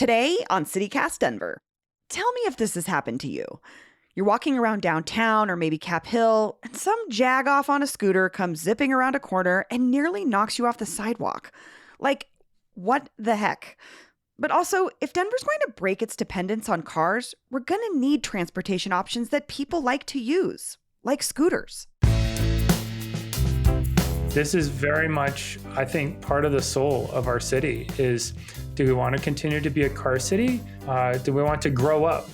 Today on CityCast Denver. Tell me if this has happened to you. You're walking around downtown or maybe Cap Hill, and some jag-off on a scooter comes zipping around a corner and nearly knocks you off the sidewalk. Like, what the heck? But also, if Denver's going to break its dependence on cars, we're going to need transportation options that people like to use, like scooters. This is very much, I think, part of the soul of our city is, do we want to continue to be a car city? Do we want to grow up?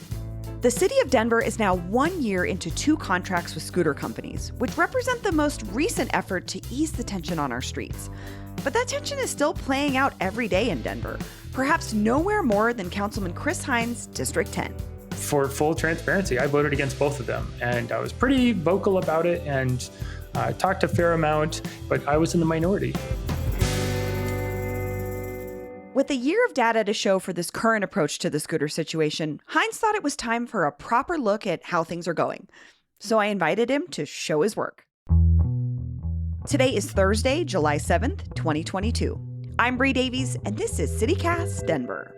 The city of Denver is now 1 year into 2 contracts with scooter companies, which represent the most recent effort to ease the tension on our streets. But that tension is still playing out every day in Denver, perhaps nowhere more than Councilman Chris Hines, District 10. For full transparency, I voted against both of them, and I was pretty vocal about it and talked a fair amount, but I was in the minority. With a year of data to show for this current approach to the scooter situation, Hines thought it was time for a proper look at how things are going. So I invited him to show his work. Today is Thursday, July 7th, 2022. I'm Bree Davies, and this is CityCast Denver.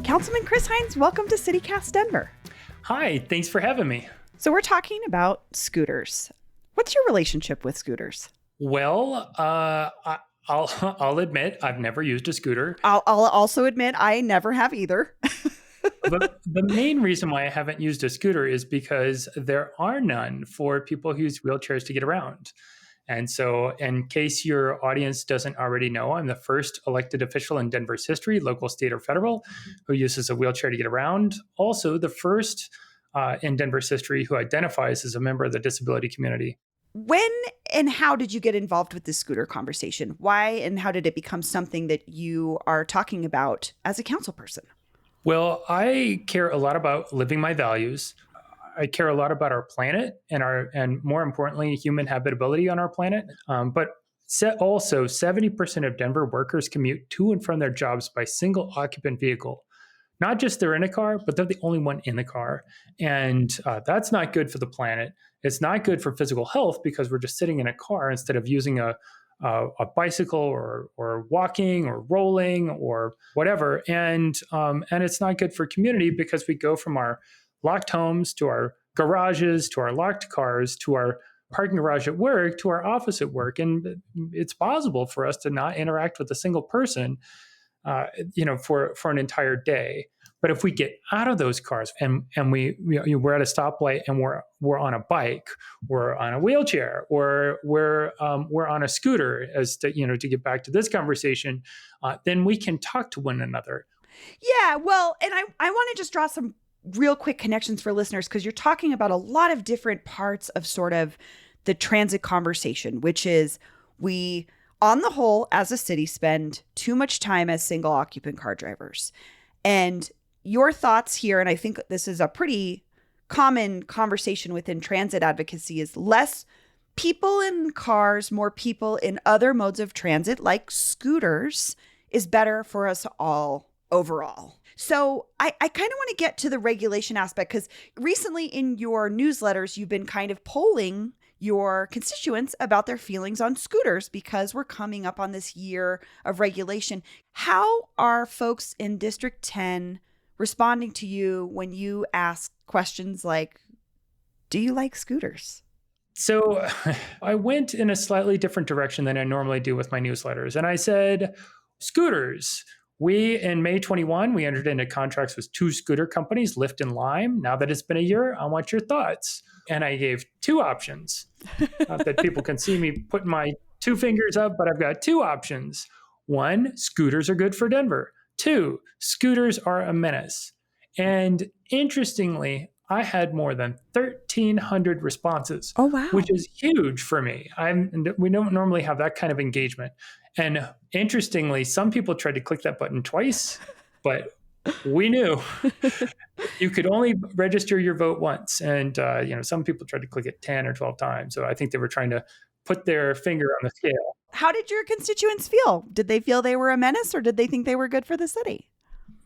Councilman Chris Hines, welcome to CityCast Denver. Hi, thanks for having me. So we're talking about scooters. What's your relationship with scooters? Well, I'll admit I've never used a scooter. I'll also admit I never have either. But the main reason why I haven't used a scooter is because there are none for people who use wheelchairs to get around. And so in case your audience doesn't already know, I'm the first elected official in Denver's history, local, state, or federal, who uses a wheelchair to get around. Also, the first in Denver's history who identifies as a member of the disability community. When and how did you get involved with this scooter conversation? Why and how did it become something that you are talking about as a council person? Well, I care a lot about living my values. I care a lot about our planet and more importantly, human habitability on our planet. But also 70% of Denver workers commute to and from their jobs by single occupant vehicle. Not just they're in a car, but they're the only one in the car. And that's not good for the planet. It's not good for physical health because we're just sitting in a car instead of using a bicycle or walking or rolling or whatever. And it's not good for community because we go from our locked homes to our garages, to our locked cars, to our parking garage at work, to our office at work. And it's possible for us to not interact with a single person, for an entire day. But if we get out of those cars and we're at a stoplight and we're on a bike, we're on a wheelchair, or we're on a scooter, to get back to this conversation, then we can talk to one another. Yeah, well, and I want to just draw some real quick connections for listeners, because you're talking about a lot of different parts of sort of the transit conversation, which is we, on the whole, as a city, spend too much time as single occupant car drivers. And your thoughts here, and I think this is a pretty common conversation within transit advocacy, is less people in cars, more people in other modes of transit like scooters is better for us all overall. So I kind of want to get to the regulation aspect, because recently in your newsletters, you've been kind of polling your constituents about their feelings on scooters because we're coming up on this year of regulation. How are folks in District 10 responding to you when you ask questions like, do you like scooters? So I went in a slightly different direction than I normally do with my newsletters. And I said, scooters. In May 21, we entered into contracts with 2 scooter companies, Lyft and Lime. Now that it's been a year, I want your thoughts. And I gave 2 options. Not that people can see me putting my 2 fingers up, but I've got 2 options. 1, scooters are good for Denver. 2, scooters are a menace. And interestingly, I had more than 1,300 responses. Oh, wow. Which is huge for me. We don't normally have that kind of engagement. And interestingly, some people tried to click that button twice, but we knew you could only register your vote once. And, some people tried to click it 10 or 12 times. So I think they were trying to put their finger on the scale. How did your constituents feel? Did they feel they were a menace, or did they think they were good for the city?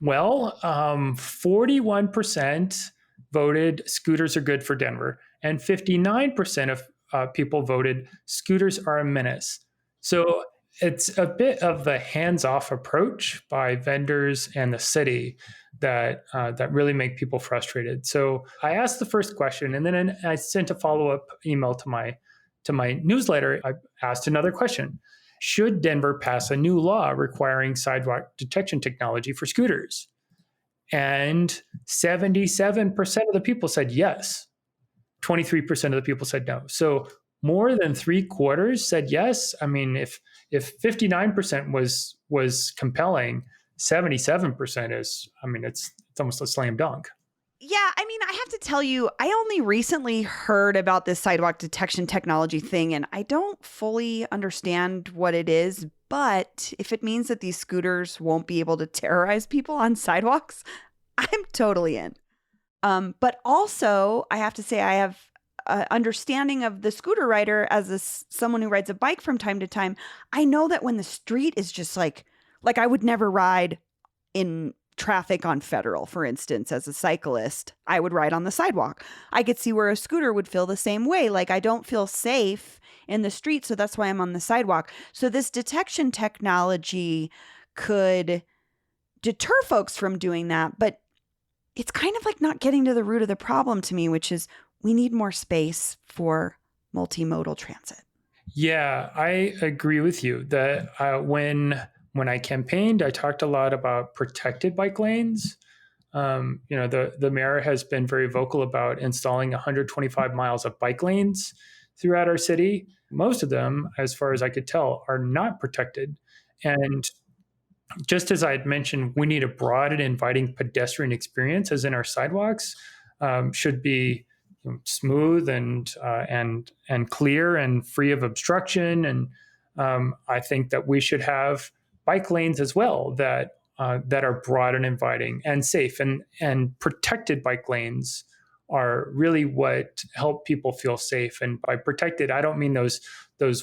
Well, 41% voted scooters are good for Denver, and 59% of people voted scooters are a menace. So it's a bit of the hands-off approach by vendors and the city that really make people frustrated. So I asked the first question, and then I sent a follow-up email to my newsletter. I asked another question: should Denver pass a new law requiring sidewalk detection technology for scooters? And 77% of the people said yes. 23% of the people said no. So more than 3/4 said yes. I mean, if 59% was compelling, 77% is, I mean, it's almost a slam dunk. Yeah, I mean, I have to tell you, I only recently heard about this sidewalk detection technology thing, and I don't fully understand what it is. But if it means that these scooters won't be able to terrorize people on sidewalks, I'm totally in. But also, I have to say, I have understanding of the scooter rider as someone who rides a bike from time to time. I know that when the street is just like I would never ride in traffic on Federal, for instance, as a cyclist. I would ride on the sidewalk. I could see where a scooter would feel the same way. Like, I don't feel safe in the street, so that's why I'm on the sidewalk. So this detection technology could deter folks from doing that, but it's kind of like not getting to the root of the problem to me, which is we need more space for multimodal transit. Yeah, I agree with you that when I campaigned, I talked a lot about protected bike lanes. The mayor has been very vocal about installing 125 miles of bike lanes throughout our city. Most of them, as far as I could tell, are not protected. And just as I had mentioned, we need a broad and inviting pedestrian experience, as in our sidewalks should be smooth and clear and free of obstruction. And I think that we should have bike lanes as well that are broad and inviting and safe, and protected bike lanes are really what help people feel safe. And by protected, I don't mean those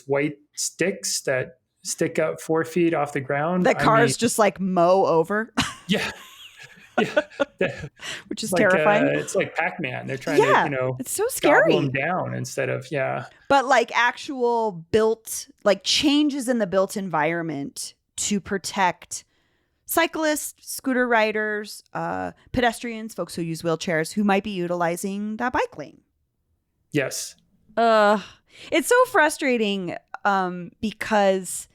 white sticks that stick up 4 feet off the ground that cars just like mow over. Yeah. Which is terrifying. It's like Pac-Man. They're trying to, it's so scary. Gobble them down instead of, But like actual changes in the built environment to protect cyclists, scooter riders, pedestrians, folks who use wheelchairs who might be utilizing that bike lane. Yes. It's so frustrating because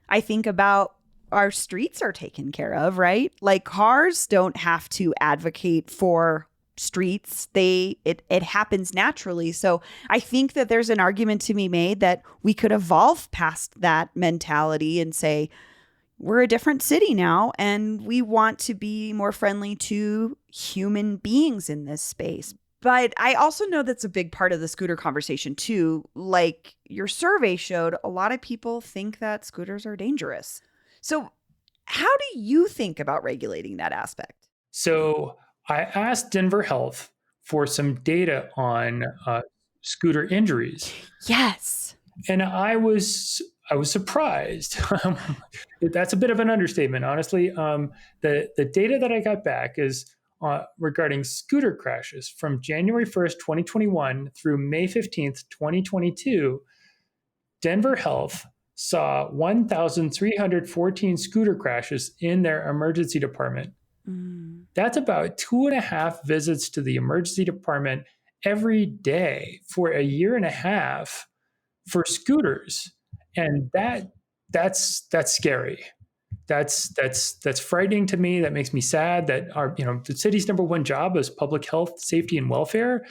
I think about our streets are taken care of, right? Like, cars don't have to advocate for streets. It happens naturally. So I think that there's an argument to be made that we could evolve past that mentality and say, we're a different city now, and we want to be more friendly to human beings in this space. But I also know that's a big part of the scooter conversation too. Like your survey showed, a lot of people think that scooters are dangerous. So how do you think about regulating that aspect? So I asked Denver Health for some data on scooter injuries. Yes. And I was surprised. That's a bit of an understatement, honestly. The data that I got back is regarding scooter crashes from January 1st, 2021 through May 15th, 2022. Denver Health saw 1,314 scooter crashes in their emergency department. That's about 2.5 visits to the emergency department every day for a year and a half for scooters. And that's scary. That's frightening to me. That makes me sad that the city's number one job is public health, safety, and welfare.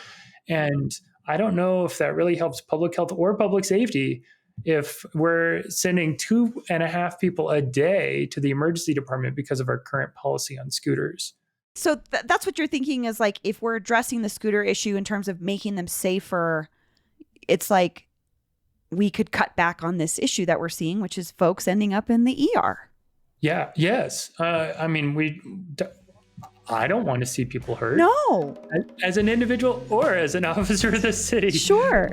And I don't know if that really helps public health or public safety if we're sending 2.5 people a day to the emergency department because of our current policy on scooters. So that's what you're thinking is like, if we're addressing the scooter issue in terms of making them safer, it's like we could cut back on this issue that we're seeing, which is folks ending up in the ER. Yeah. Yes. I don't want to see people hurt. No. As an individual or as an officer of the city. Sure.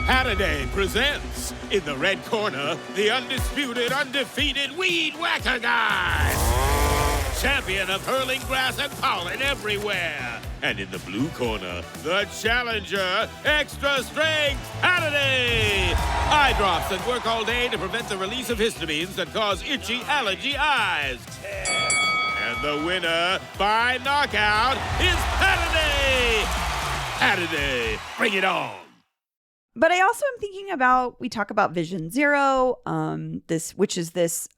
Had Halliday presents, in the red corner, the undisputed, undefeated Weed Whacker Guy, champion of hurling grass and pollen everywhere. And in the blue corner, the challenger, extra strength Halliday. Eye drops that work all day to prevent the release of histamines that cause itchy allergy eyes. And the winner by knockout is Halliday. Halliday, bring it on. But I also am thinking about, we talk about Vision Zero, which is this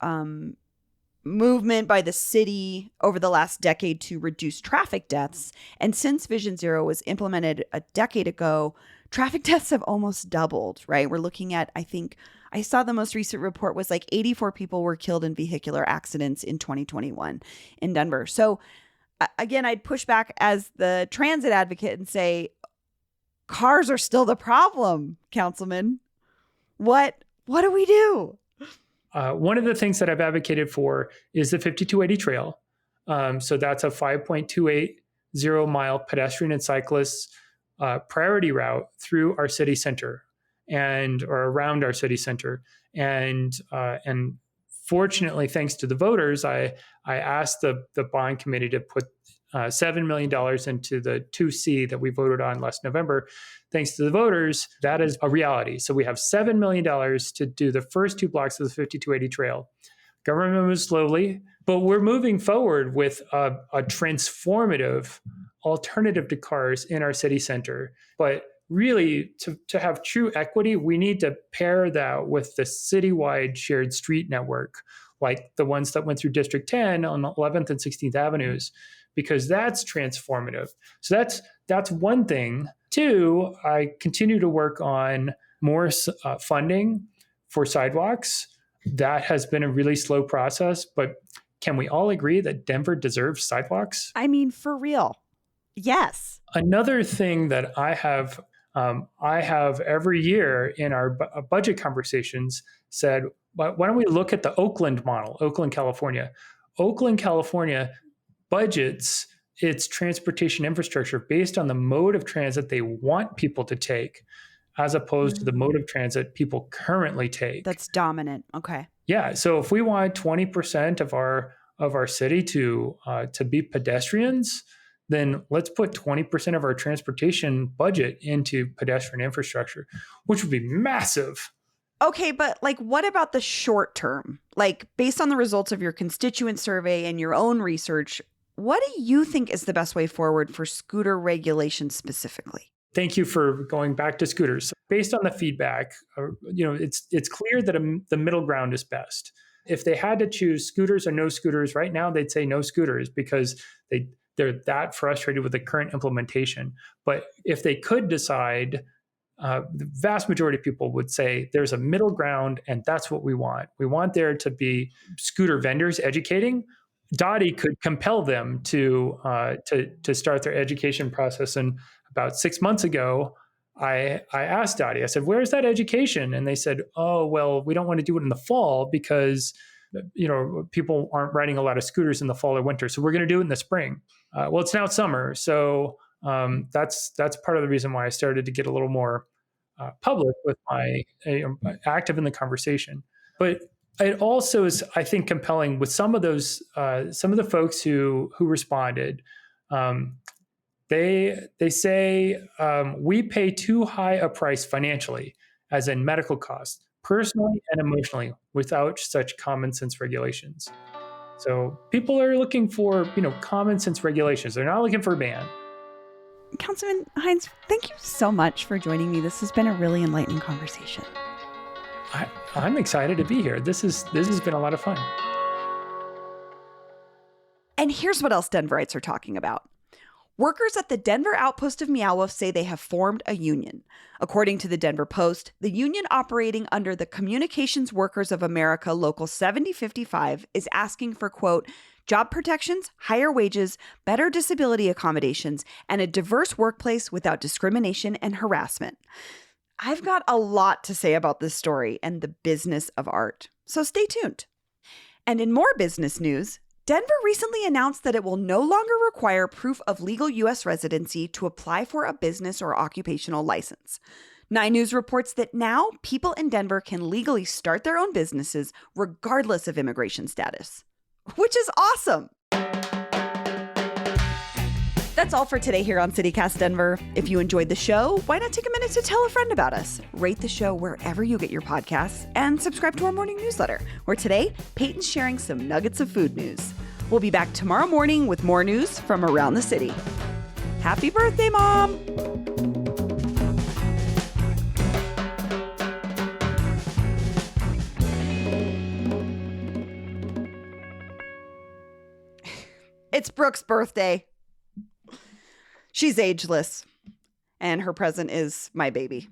movement by the city over the last decade to reduce traffic deaths. And since Vision Zero was implemented a decade ago, traffic deaths have almost doubled, right? We're looking at, I think, I saw the most recent report was like 84 people were killed in vehicular accidents in 2021 in Denver. So again, I'd push back as the transit advocate and say, cars are still the problem, Councilman. What do we do? One of the things that I've advocated for is the 5280 trail. So that's a 5.280 mile pedestrian and cyclist priority route through our city center or around our city center. And fortunately, thanks to the voters, I asked the bond committee to put $7 million into the 2C that we voted on last November. Thanks to the voters, that is a reality. So we have $7 million to do the first 2 blocks of the 5280 trail. Government moves slowly, but we're moving forward with a transformative alternative to cars in our city center. But really, to have true equity, we need to pair that with the citywide shared street network, like the ones that went through District 10 on 11th and 16th Avenues, because that's transformative. So that's one thing. 2, I continue to work on more funding for sidewalks. That has been a really slow process, but can we all agree that Denver deserves sidewalks? I mean, for real. Yes. Another thing that I have every year in our budget conversations said, why don't we look at the Oakland model, Oakland, California. Oakland, California budgets its transportation infrastructure based on the mode of transit they want people to take, as opposed to the mode of transit people currently take. That's dominant. Okay. Yeah. So if we want 20% of our city to be pedestrians, then let's put 20% of our transportation budget into pedestrian infrastructure, which would be massive. Okay, but like, what about the short term? Like, based on the results of your constituent survey and your own research, what do you think is the best way forward for scooter regulation specifically? Thank you for going back to scooters. Based on the feedback, it's clear that the middle ground is best. If they had to choose scooters or no scooters, right now they'd say no scooters because they're that frustrated with the current implementation. But if they could decide, the vast majority of people would say there's a middle ground, and that's what we want. We want there to be scooter vendors educating. Dottie could compel them to start their education process. And about 6 months ago, I asked Dottie, I said, where's that education? And they said, oh, well, we don't want to do it in the fall because people aren't riding a lot of scooters in the fall or winter. So we're going to do it in the spring. Well, it's now summer. So that's part of the reason why I started to get a little more public with my active in the conversation. But it also is, I think, compelling with some of the folks who responded. They say we pay too high a price financially, as in medical costs, personally and emotionally, without such common sense regulations. So people are looking for common sense regulations. They're not looking for a ban. Councilman Hines, thank you so much for joining me. This has been a really enlightening conversation. I'm excited to be here. This has been a lot of fun. And here's what else Denverites are talking about. Workers at the Denver outpost of Meow say they have formed a union. According to the Denver Post, the union operating under the Communications Workers of America Local 7055 is asking for, quote, job protections, higher wages, better disability accommodations, and a diverse workplace without discrimination and harassment. I've got a lot to say about this story and the business of art, so stay tuned. And in more business news, Denver recently announced that it will no longer require proof of legal U.S. residency to apply for a business or occupational license. 9 News reports that now people in Denver can legally start their own businesses regardless of immigration status, which is awesome. That's all for today here on CityCast Denver. If you enjoyed the show, why not take a minute to tell a friend about us? Rate the show wherever you get your podcasts and subscribe to our morning newsletter, where today, Peyton's sharing some nuggets of food news. We'll be back tomorrow morning with more news from around the city. Happy birthday, Mom! It's Brooke's birthday. She's ageless, and her present is my baby.